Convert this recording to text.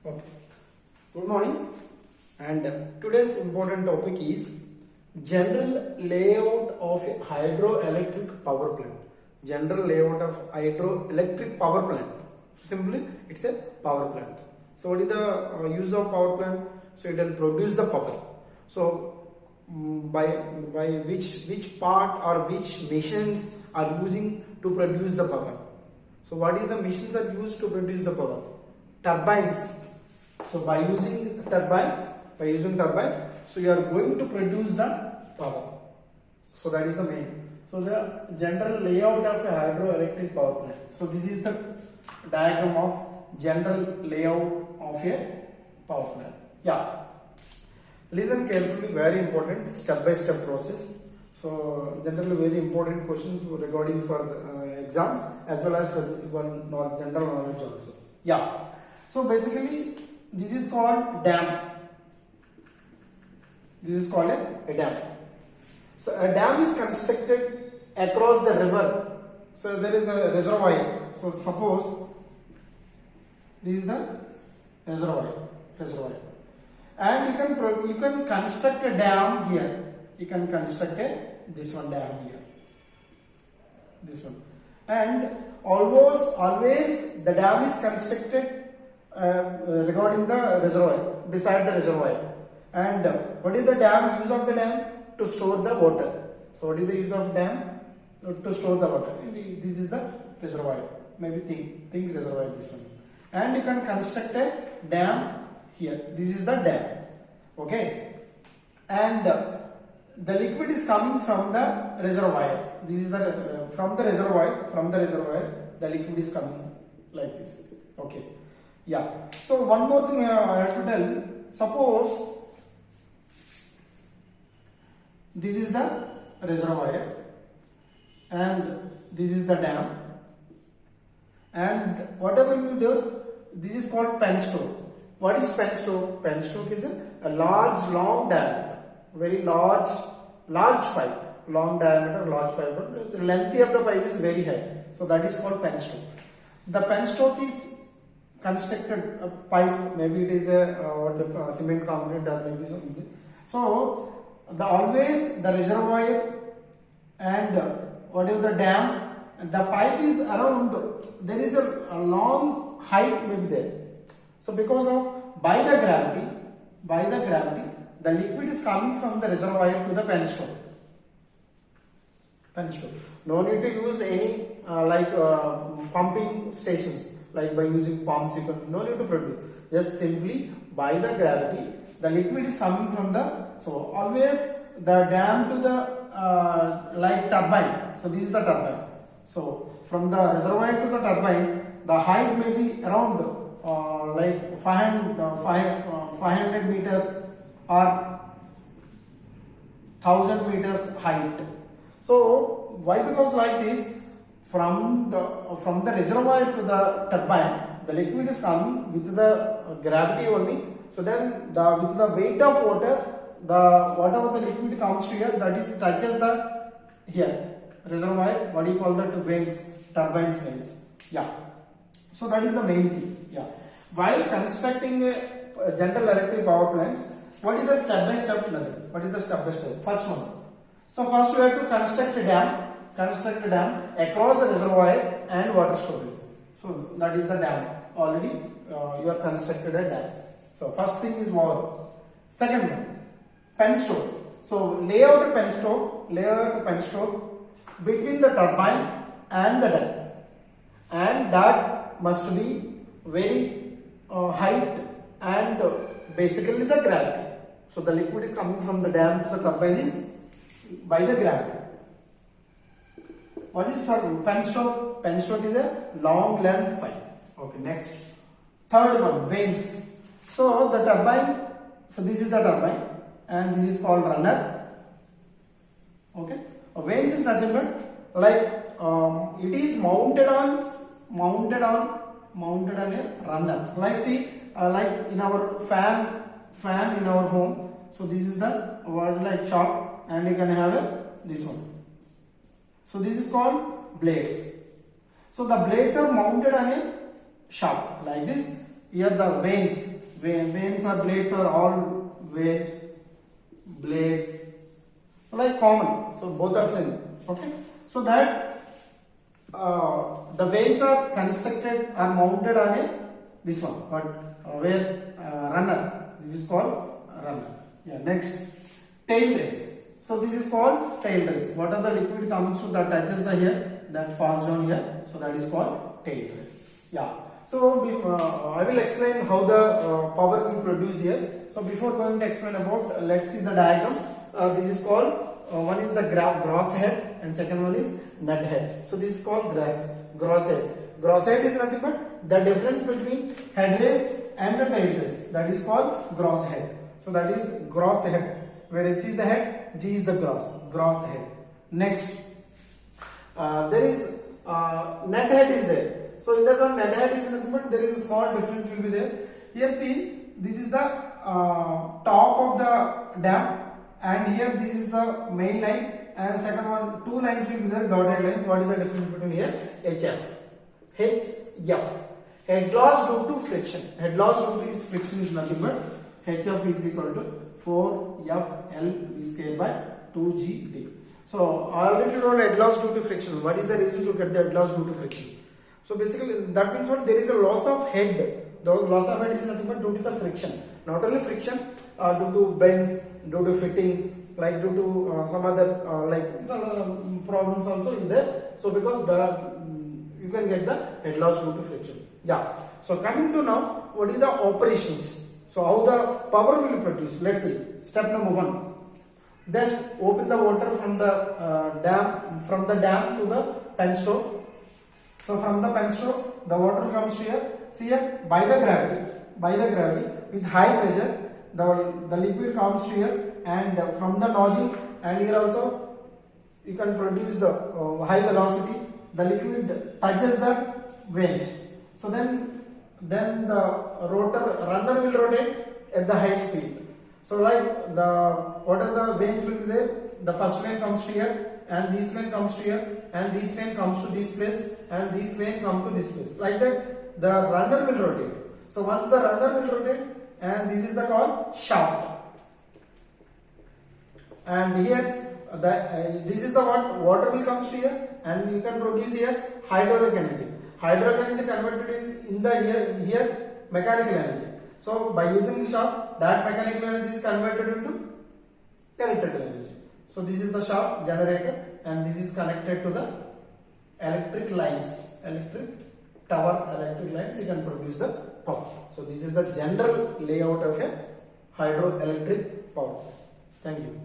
Okay. Good morning, and today's important topic is general layout of a hydroelectric power plant. General layout of hydroelectric power plant. Simply, it's a power plant. So, what is the use of power plant? So, it will produce the power. So, by which part or which machines are using to produce the power? So, what is the machines are used to produce the power? Turbines. So by using turbine, so you are going to produce the power. So that is the main. So the general layout of a hydroelectric power plant. So this is the diagram of general layout of a power plant. Yeah. Listen carefully, very important step by step process. So generally very important questions regarding for exams as well as for general knowledge also. Yeah. So basically this is called dam. This is called a dam. So a dam is constructed across the river. So there is a reservoir. So suppose this is the reservoir, and you can construct a dam here. You can construct this one dam here. This one, and always the dam is constructed regarding the reservoir, beside the reservoir. And what is the dam? Use of the dam to store the water. So what is the use of dam? To store the water. This is the reservoir. Maybe think reservoir, this one. And you can construct a dam here. This is the dam. Okay. And the liquid is coming from the reservoir. This is the from the reservoir. The liquid is coming like this. Okay. Yeah. So one more thing I have to tell. Suppose this is the reservoir and this is the dam, and whatever you do, this is called penstoke. What is penstoke? Penstoke is a large, long diameter, very large pipe, long diameter, large pipe. But the length of the pipe is very high, so that is called penstoke. The penstoke is constructed a pipe, maybe it is a cement concrete or maybe something. So always the reservoir and whatever the dam, the pipe is around, there is a long height maybe there. So because of by the gravity, the liquid is coming from the reservoir to the penstoke. No need to use any pumping stations. Like by using pumps, you can no need to produce. Just simply by the gravity, the liquid is coming from the. So always the dam to the turbine. So this is the turbine. So from the reservoir to the turbine, the height may be around 500 meters or 1000 meters height. So why? Because like this. From the reservoir to the turbine, the liquid is coming with the gravity only. So then with the weight of water, whatever the liquid comes to here, that is touches the here reservoir. What do you call that? Vanes, turbine vanes. Yeah. So that is the main thing. Yeah. While constructing a general electric power plant, what is the step by step method? First one. So first we have to construct a dam across the reservoir and water storage. So that is the dam. Already you have constructed a dam. So first thing is water. Second one, penstoke. So layout a penstoke between the turbine and the dam, and that must be very height and basically the gravity. So the liquid coming from the dam to the turbine is by the gravity. What is penstoke? Penstoke is a long length pipe. Okay, next. Third one, vanes. So the turbine, so this is the turbine and this is called runner. Okay. Vanes is nothing but like it is mounted on a runner. Like see, like in our fan in our home. So this is the word like chop, and you can have this one. So this is called blades. So the blades are mounted on a shaft like this. here the veins or blades are all veins, blades, like common, so both are same. Okay, so that the veins are constructed are mounted on a this one, but where runner, this is called runner. Yeah, next, tail race. So this is called tail race. What are the liquid comes to that touches the here, that falls down here, so that is called tail race. Yeah, so I will explain how the power will produce here. So before going to explain about, let's see the diagram. This is called one is the gross head and second one is nut head. So this is called gross head. Gross head is nothing but the difference between head race and the tail race, that is called gross head. So that is gross head, where H is the head, G is the gross head. Next, there is nut head is there. So in that one, nut head is nothing but there is a small difference will be there. Here see, this is the top of the dam, and here this is the main line, and second one, two lines will be there, dotted lines. What is the difference between here? HF. Head loss due to friction. Head loss due to this friction is nothing but HF is equal to 4FL V square by 2GT. So I already told head loss due to friction. What is the reason to get the head loss due to friction? So basically that means what, there is a loss of head. The loss of head is nothing but due to the friction. Not only friction, due to bends, due to fittings, like due to some other like some problems also in there. So because you can get the head loss due to friction. Yeah. So coming to now, what is the operations? So how the power will be produced? Let's see. Step number 1. Just open the water from the dam to the pen store. So from the pen store, the water comes here. See here, by the gravity with high pressure, the liquid comes here, and from the nozzle, and here also you can produce the high velocity. The liquid touches the veins. So then the runner will rotate at the high speed. So like what are the veins will be there? The first vein comes to here, and this vein comes to here, and this vein comes to this place, and this vein comes to this place. Like that, the runner will rotate. So once the runner will rotate, and this is the called shaft. And here, this is the water will comes to here, and you can produce here hydraulic energy. Hydraulic energy converted in the here mechanical energy. So by using the shaft, that mechanical energy is converted into electrical energy. So this is the shaft generator, and this is connected to the electric lines, electric lines. You can produce the power. So this is the general layout of a hydroelectric power. Thank you.